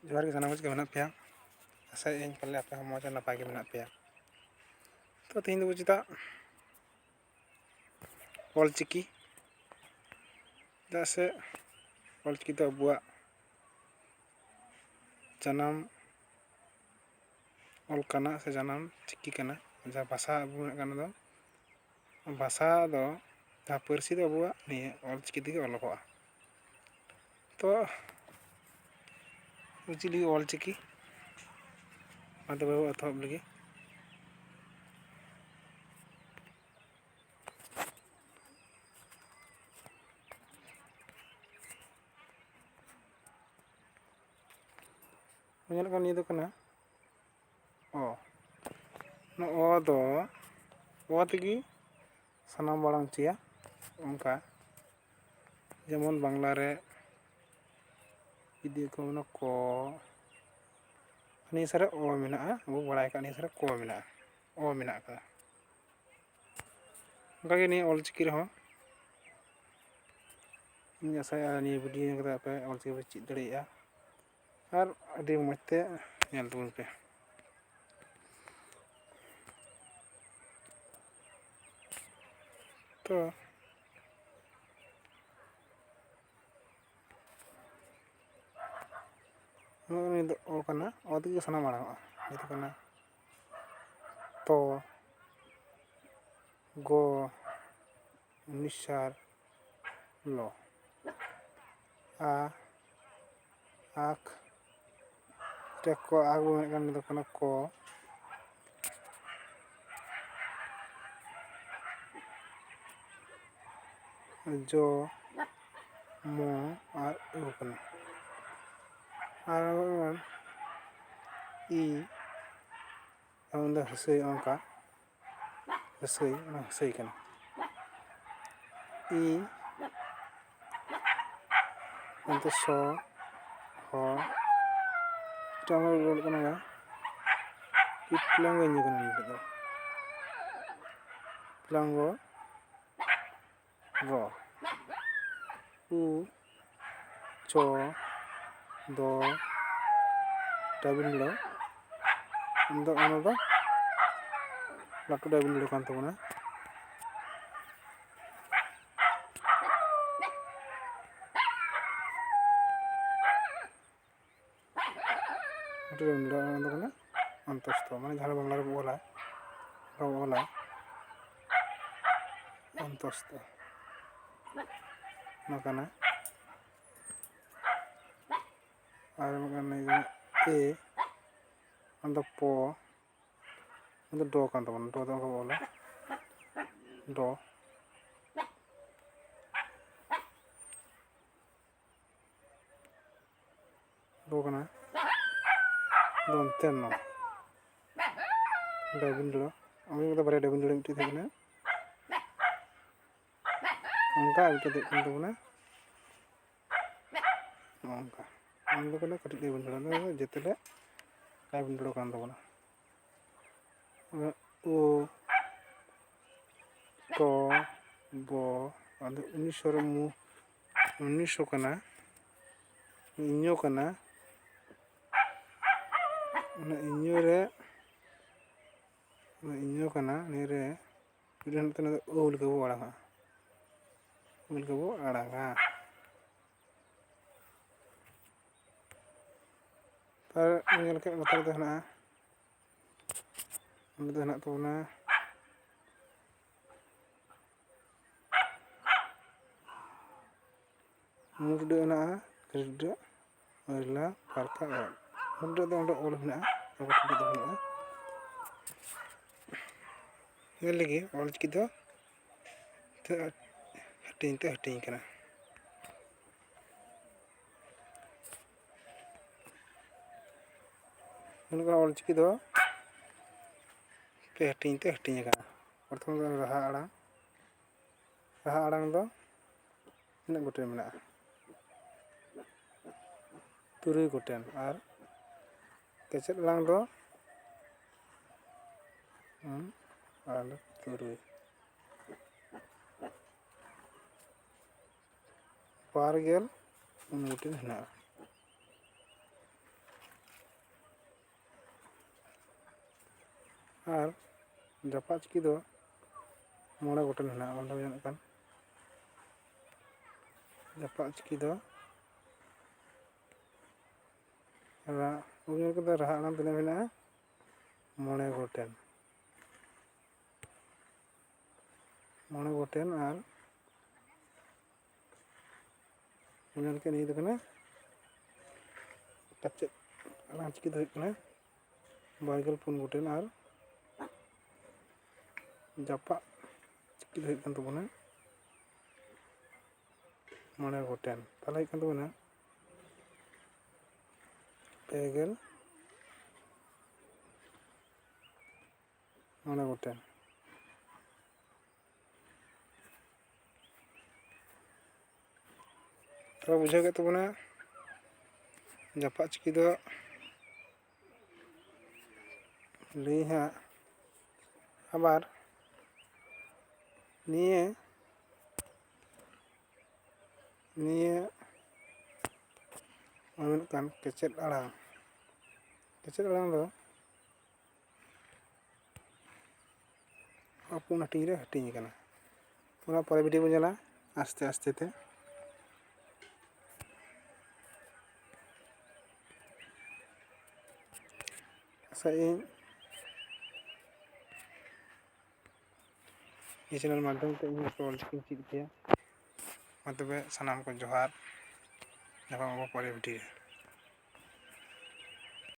ᱡᱚᱦᱟᱨ ᱜᱮ ᱥᱟᱱᱟᱢ ᱠᱚ ᱢᱮᱱᱟᱜ ᱯᱮᱭᱟ ᱟᱥᱟᱭᱟᱹᱧ ᱯᱟᱞᱮ ᱟᱯᱮ ᱦᱚᱸ ᱢᱚᱡᱽ ᱟᱨ ᱱᱟᱯᱟᱭ ᱜᱮ ᱢᱮᱱᱟᱜ ᱯᱮᱭᱟ ᱛᱚ ᱛᱮᱦᱮᱧ ᱫᱚ ᱪᱮᱫᱟᱜ ᱚᱞᱪᱤᱠᱤ ᱪᱮᱫᱟᱜ ᱥᱮ ᱚᱞᱪᱤᱠᱤ ᱫᱚ ᱟᱵᱚᱣᱟᱜ ᱡᱟᱱᱟᱢ ᱚᱞ ᱠᱟᱱᱟ ᱥᱮ ᱡᱟᱱᱟᱢ ᱪᱤᱠᱤ ᱠᱟᱱᱟ ᱡᱟᱦᱟᱸ ᱵᱷᱟᱥᱟ ᱟᱵᱚ ᱢᱮᱱᱟᱜ ᱠᱟᱱ ᱫᱚ ᱵᱷᱟᱥᱟ ᱫᱚ ᱡᱟᱦᱟᱸ ᱯᱟᱹᱨᱥᱤ ᱫᱚ ᱟᱵᱚᱣᱟᱜ ᱱᱤᱭᱟᱹ ᱚᱞᱪᱤᱠᱤ ᱛᱮᱜᱮ ᱚᱞᱚᱜᱚᱜᱼᱟ ᱛᱚ ᱪᱮᱫ ᱞᱟᱹᱜᱤᱫ ᱚᱞᱪᱤᱠᱤ ᱟᱫᱚ ᱵᱟᱵᱩ ᱮᱛᱚᱦᱚᱵ ᱞᱟᱹᱜᱤᱫ ᱧᱮᱞᱚᱜ ᱠᱟᱱᱟ ᱱᱤᱭᱟᱹ ᱫᱚ ᱠᱟᱱᱟ ᱚ ᱱᱚᱣᱟ ᱚ ᱫᱚ ᱚ ᱛᱮᱜᱮ ᱥᱟᱱᱟᱢ ᱵᱟᱲᱟᱝ ᱪᱮᱭᱟ ᱚᱱᱠᱟ ᱡᱮᱢᱚᱱ ᱵᱟᱝᱞᱟ ᱨᱮ ᱡᱩᱫᱤ ᱠᱚ ᱢᱮᱱᱟ ᱠᱚ ᱱᱤᱭᱟᱹ ᱥᱟᱨᱮ ᱚ ᱢᱮᱱᱟᱜᱼᱟ ᱟᱵᱚ ᱵᱟᱲᱟᱭ ᱠᱟᱜ ᱱᱤᱭᱟᱹ ᱥᱟᱨᱮ ᱠᱚ ᱢᱮᱱᱟᱜᱼᱟ ᱚ ᱢᱮᱱᱟᱜ ᱟᱠᱟᱫᱟ ᱚᱱᱠᱟᱜᱮ ᱱᱤᱭᱟᱹ ᱚᱞᱪᱤᱠᱤ ᱨᱮᱦᱚᱸ ᱤᱧ ᱟᱥᱟᱭᱟ ᱱᱤᱭᱟᱹ ᱵᱷᱤᱰᱤᱭᱳ ᱧᱮᱞ ᱠᱟᱛᱮ ᱟᱯᱮ ᱚᱞᱪᱤᱠᱤ ᱯᱮ ᱪᱮᱫ ᱫᱟᱲᱮᱭᱟᱜᱼᱟ ᱟᱨ ᱟᱹᱰᱤ ᱢᱚᱡᱽ ᱛᱮ ᱧᱮᱞ ᱛᱟᱵᱚᱱ ᱯᱮ ᱛᱚ ᱱᱤᱭᱟᱹ ᱫᱚ ᱚ ᱠᱟᱱᱟ ᱚ ᱛᱮᱜᱮ ᱥᱟᱱᱟᱢ ᱢᱟᱲᱟᱝᱚᱜᱼᱟ ᱱᱤᱭᱟᱹ ᱫᱚ ᱠᱟᱱᱟ ᱛᱚ ᱜᱚ ᱱᱤᱥᱥᱟᱨ ᱞᱚ ᱟ আখ এটা ক আগ মনে করেন কখনো ক জ ম আর ও কনা আর ই আমাদের হাসই অঙ্কা হাসই না হাসই কেন ই আমাদের স হ এটা আমার রোল কনা প্লাঙ্গ ইঞ্জি কনা নিতে প্লাঙ্গ র উ চ দ ডাবল ল ᱫᱚ ᱚᱱᱟ ᱫᱚ ᱞᱟᱹᱴᱩ ᱰᱟᱵᱞ ᱞᱚ ᱠᱟᱱ ᱛᱟᱵᱚᱱᱟ ᱞᱟᱹᱴᱩ ᱰᱟᱵᱞ ᱞᱚ ᱚᱱᱟ ᱫᱚ ᱠᱟᱱᱟ অন্তস্থ মানে যারা বাংলা রে বলা অন্তস্থ ᱚᱱᱟ ᱠᱟᱱᱟ আর মানে এ ᱚᱱᱟ ᱫᱚ ᱯ ᱚᱱᱟ ᱫᱚ ᱰ ᱠᱟᱱ ᱛᱟᱵᱚᱱᱟ ᱰ ᱫᱚ ᱚᱱᱠᱟ ᱵᱚ ᱚᱞᱟ ᱰ ᱰ ᱠᱟᱱᱟ ᱫᱚᱱᱛᱮ ᱱᱚ ᱰᱟᱵᱞ ᱞᱚ আমি তো বারে ডাবল লড় মিটে থাকি না অঙ্কা এটা দেখ কান তাবনা অঙ্কা আমি তো কলে কাটি ডাবল লড় যেতেলে ডাবল লড় কান তাবনা ও ত ব আদᱚ 1900 ᱨᱮ 1900 ᱠᱟᱱᱟ ᱤᱧᱚ ᱠᱟᱱᱟ ᱚᱱᱟ ᱤᱧᱚ ᱨᱮ ᱤᱧᱚ ᱠᱟᱱᱟ ᱱᱤᱭᱟᱹ ᱨᱮ ᱡᱩᱫᱤ ᱱᱚᱛᱮ ᱳᱞ ᱜᱮᱵᱚ ᱟᱲᱟᱜᱟ ᱳᱞ ᱜᱮᱵᱚ ᱟᱲᱟᱜᱟ ᱟᱨ ᱧᱮᱞ ᱠᱮᱫ ᱞᱟᱛᱟᱨ ᱫᱚ ᱦᱮᱱᱟᱜᱼᱟ ᱚᱸᱰᱮ ᱫᱚ ᱦᱮᱱᱟᱜ ᱛᱟᱵᱚᱱᱟ ᱢᱩᱰᱟᱹ ᱦᱮᱱᱟᱜᱼᱟ ᱠᱨᱤᱰᱟᱹ ᱢᱚᱭᱞᱟ ᱯᱷᱟᱨᱠᱟ ᱚᱞ ᱢᱩᱰᱟᱹ ᱫᱚ ᱚᱸᱰᱮ ᱚᱞ ᱦᱮᱱᱟᱜᱼᱟ ᱟᱵᱚ ᱴᱷᱮᱱ ᱫᱚ ᱵᱟᱹᱱᱩᱜᱼᱟ ᱧᱮᱞ ᱞᱟᱹᱜᱤᱫ ᱚᱞᱪᱤᱠᱤ ᱫᱚ ᱦᱟᱹᱴᱤᱧ ᱛᱮ ᱦᱟᱹᱴᱤᱧ ᱠᱟᱱᱟ ᱱᱚᱝᱠᱟ ᱚᱞᱪᱤᱠᱤ ᱫᱚ ᱯᱮ ᱦᱟᱹᱴᱤᱧ ᱛᱮ ᱦᱟᱹᱴᱤᱧ ᱟᱠᱟᱱᱟ ᱯᱨᱚᱛᱷᱚᱢ ᱫᱚ ᱨᱟᱦᱟ ᱟᱲᱟᱝ ᱫᱚ ᱛᱤᱱᱟᱹᱜ ᱜᱚᱴᱮᱱ ᱢᱮᱱᱟᱜᱼᱟ 3 ᱜᱚᱴᱮᱱ ᱟᱨ ᱠᱮᱪᱮᱫ ᱟᱲᱟᱝ ᱫᱚ ᱟᱨ 3 ᱵᱟᱨᱜᱮᱞ 9 ᱜᱚᱴᱮᱱ ᱦᱮᱱᱟᱜᱼᱟ ᱟᱨ ᱡᱟᱯᱟᱜ ᱪᱤᱠᱤ ᱫᱚ 5 ᱜᱚᱴᱮᱱ ᱢᱮᱱᱟᱜᱼᱟ᱾ ᱚᱸᱰᱮ ᱧᱮᱞᱚᱜ ᱠᱟᱱ ᱡᱟᱯᱟᱜ ᱪᱤᱠᱤ ᱫᱚ ᱨᱟᱦᱟ ᱟᱲᱟᱝ ᱛᱤᱱᱟᱹᱜ ᱢᱮᱱᱟᱜᱼᱟ? 5 ᱜᱚᱴᱮᱱ 5 ᱜᱚᱴᱮᱱ ᱟᱨ ᱧᱮᱞ ᱠᱮᱫ ᱱᱤᱭᱟᱹ ᱫᱚ ᱠᱟᱱᱟ ᱠᱟᱪᱮᱫ ᱟᱲᱟᱝ ᱪᱤᱠᱤ ᱫᱚ ᱦᱩᱭᱩᱜ ᱠᱟᱱᱟ 24 ᱜᱚᱴᱮᱱ ᱟᱨ ᱡᱟᱯᱟᱜ ᱪᱤᱠᱤ ᱫᱚ ᱦᱩᱭᱩᱜ ᱠᱟᱱ ᱛᱟᱵᱚᱱᱟ 5 ᱜᱚᱴᱮᱱ᱾ ᱛᱟᱦᱚᱞᱮ ᱦᱩᱭᱩᱜ ᱠᱟᱱ ᱛᱟᱵᱚᱱᱟ 5 ᱜᱚᱴᱮᱱ᱾ ᱛᱚ ᱵᱩᱡᱷᱟᱹᱣ ᱠᱮᱫ ᱛᱟᱵᱚᱱᱟ ᱡᱟᱯᱟᱜ ᱪᱤᱠᱤ ᱫᱚ ᱞᱟᱹᱭ ᱦᱟᱸᱜ ᱟᱵᱟᱨ ᱱᱤᱭᱟᱹ ᱢᱮᱱᱚᱜ ᱠᱟᱱ ᱠᱮᱪᱮᱫ ᱟᱲᱟᱝ ᱫᱚ 4 ᱦᱟᱹᱴᱤᱧ ᱨᱮ ᱦᱟᱹᱴᱤᱧ ᱟᱠᱟᱱᱟ᱾ ᱚᱱᱟ ᱯᱚᱨᱮ ᱵᱷᱤᱰᱤᱭᱳ ᱵᱚᱱ ᱧᱮᱞᱟ ᱟᱥᱛᱮ ᱟᱥᱛᱮ ᱛᱮ᱾ ᱟᱥᱟᱭᱟᱹᱧ ᱱᱤᱭᱟᱹ ᱪᱮᱱᱮᱞ ᱢᱟᱫᱽᱫᱷᱚᱢ ᱛᱮ ᱤᱧ ᱚᱞ ᱪᱤᱠᱤᱧ ᱪᱮᱫ ᱠᱮᱭᱟ᱾ ᱢᱟ ᱛᱚᱵᱮ ᱥᱟᱱᱟᱢ ᱠᱚ ᱡᱚᱦᱟᱨ, ᱧᱟᱯᱟᱢ ᱟᱵᱚ ᱯᱚᱨᱮ ᱵᱷᱤᱰᱤᱭᱳ ᱨᱮ᱾